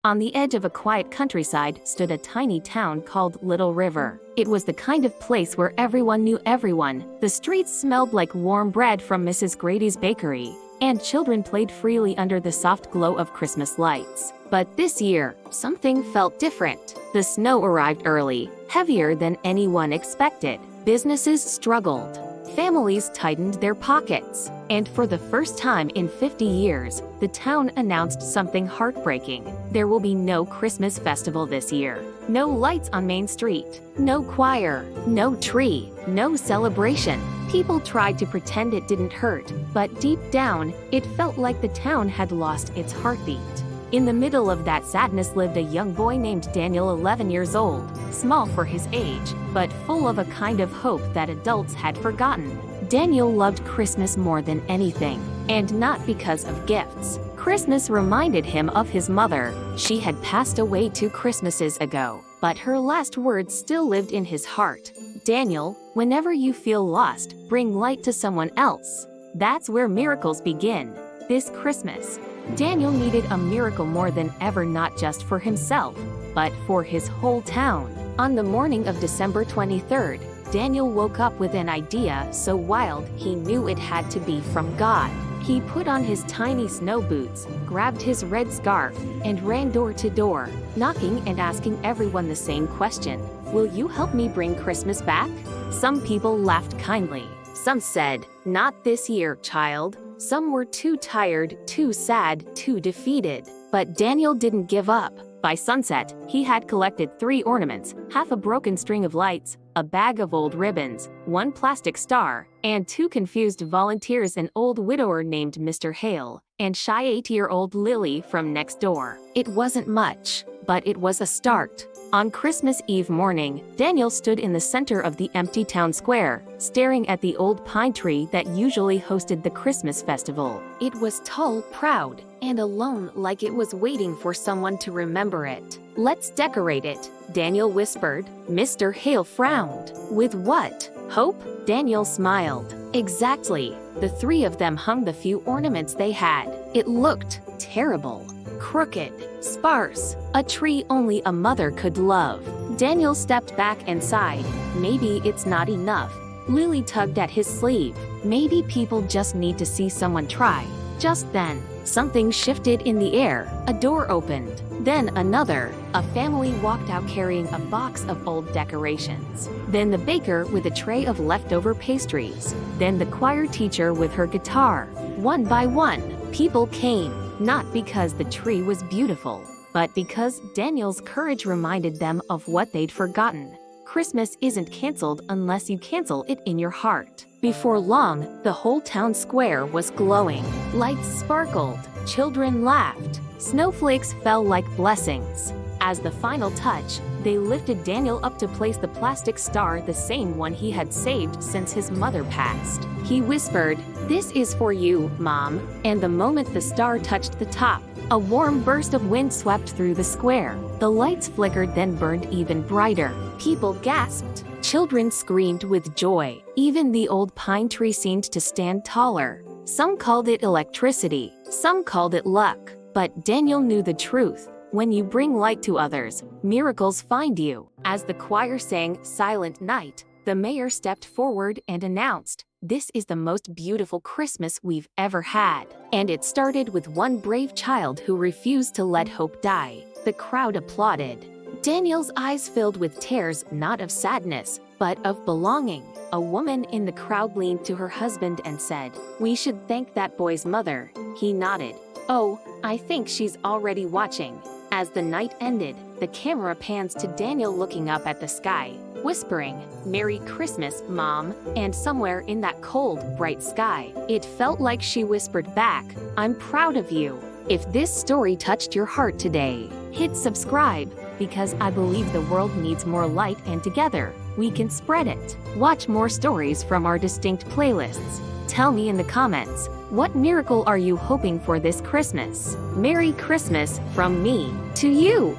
On the edge of a quiet countryside stood a tiny town called Little River. It was the kind of place where everyone knew everyone. The streets smelled like warm bread from Mrs. Grady's bakery, and children played freely under the soft glow of Christmas lights. But this year, something felt different. The snow arrived early, heavier than anyone expected. Businesses struggled. Families tightened their pockets. And for the first time in 50 years, the town announced something heartbreaking. There will be no Christmas festival this year. No lights on Main Street. No choir. No tree. No celebration. People tried to pretend it didn't hurt, but deep down, it felt like the town had lost its heartbeat. In the middle of that sadness lived a young boy named Daniel, 11 years old, small for his age, but full of a kind of hope that adults had forgotten. Daniel loved Christmas more than anything, and not because of gifts. Christmas reminded him of his mother. She had passed away 2 Christmases ago, but her last words still lived in his heart. Daniel, whenever you feel lost, bring light to someone else. That's where miracles begin. This Christmas, Daniel needed a miracle more than ever, not just for himself, but for his whole town. On the morning of December 23rd, Daniel woke up with an idea so wild he knew it had to be from God. He put on his tiny snow boots, grabbed his red scarf, and ran door to door, knocking and asking everyone the same question: "Will you help me bring Christmas back?" Some people laughed kindly. Some said, "Not this year, child." Some were too tired, too sad, too defeated. But Daniel didn't give up. By sunset, he had collected 3 ornaments, half a broken string of lights, a bag of old ribbons, 1 plastic star, and 2 confused volunteers, an old widower named Mr. Hale, and shy 8-year-old Lily from next door. It wasn't much, but it was a start. On Christmas Eve morning, Daniel stood in the center of the empty town square, staring at the old pine tree that usually hosted the Christmas festival. It was tall, proud, and alone, like it was waiting for someone to remember it. "Let's decorate it," Daniel whispered. Mr. Hale frowned. "With what? Hope?" Daniel smiled. "Exactly." The 3 of them hung the few ornaments they had. It looked terrible. Crooked, sparse, a tree only a mother could love. Daniel stepped back and sighed. Maybe it's not enough. Lily tugged at his sleeve. Maybe people just need to see someone try. Just then, something shifted in the air. A door opened. Then another. A family walked out carrying a box of old decorations. Then the baker with a tray of leftover pastries. Then the choir teacher with her guitar. One by one, people came. Not because the tree was beautiful, but because Daniel's courage reminded them of what they'd forgotten. Christmas isn't canceled unless you cancel it in your heart. Before long, the whole town square was glowing. Lights sparkled, children laughed, snowflakes fell like blessings. As the final touch, they lifted Daniel up to place the plastic star, the same one he had saved since his mother passed. He whispered, "This is for you, Mom." And the moment the star touched the top, a warm burst of wind swept through the square. The lights flickered, then burned even brighter. People gasped. Children screamed with joy. Even the old pine tree seemed to stand taller. Some called it electricity. Some called it luck. But Daniel knew the truth. When you bring light to others, miracles find you. As the choir sang "Silent Night," the mayor stepped forward and announced, "This is the most beautiful Christmas we've ever had." And it started with one brave child who refused to let hope die. The crowd applauded. Daniel's eyes filled with tears, not of sadness, but of belonging. A woman in the crowd leaned to her husband and said, "We should thank that boy's mother." He nodded. "Oh, I think she's already watching." As the night ended, the camera pans to Daniel looking up at the sky, whispering, "Merry Christmas, Mom." And somewhere in that cold, bright sky, it felt like she whispered back, "I'm proud of you." If this story touched your heart today, hit subscribe, because I believe the world needs more light, and together, we can spread it. Watch more stories from our distinct playlists. Tell me in the comments, what miracle are you hoping for this Christmas? Merry Christmas from me to you!